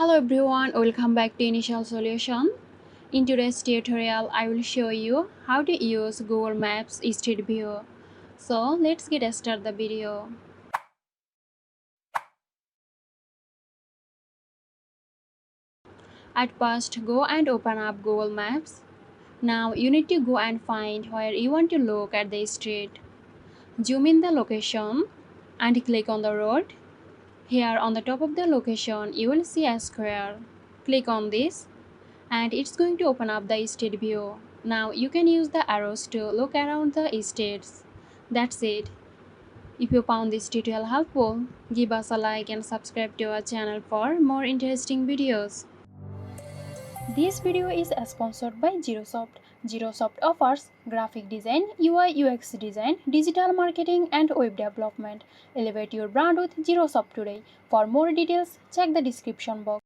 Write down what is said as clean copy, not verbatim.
Hello everyone, welcome back to Initial Solution. In today's tutorial, I will show you how to use Google Maps Street View. So let's get started the video. At first, go and open up Google Maps. Now you need to go and find where you want to look at the street. Zoom in the location and click on the road. Here on the top of the location, you will see a square. Click on this and it's going to open up the street view. Now you can use the arrows to look around the estates. That's it. If you found this tutorial helpful, give us a like and subscribe to our channel for more interesting videos. This video is sponsored by Girosoft. Girosoft offers graphic design, UI UX design, digital marketing and web development. Elevate your brand with Girosoft today. For more details, check the description box.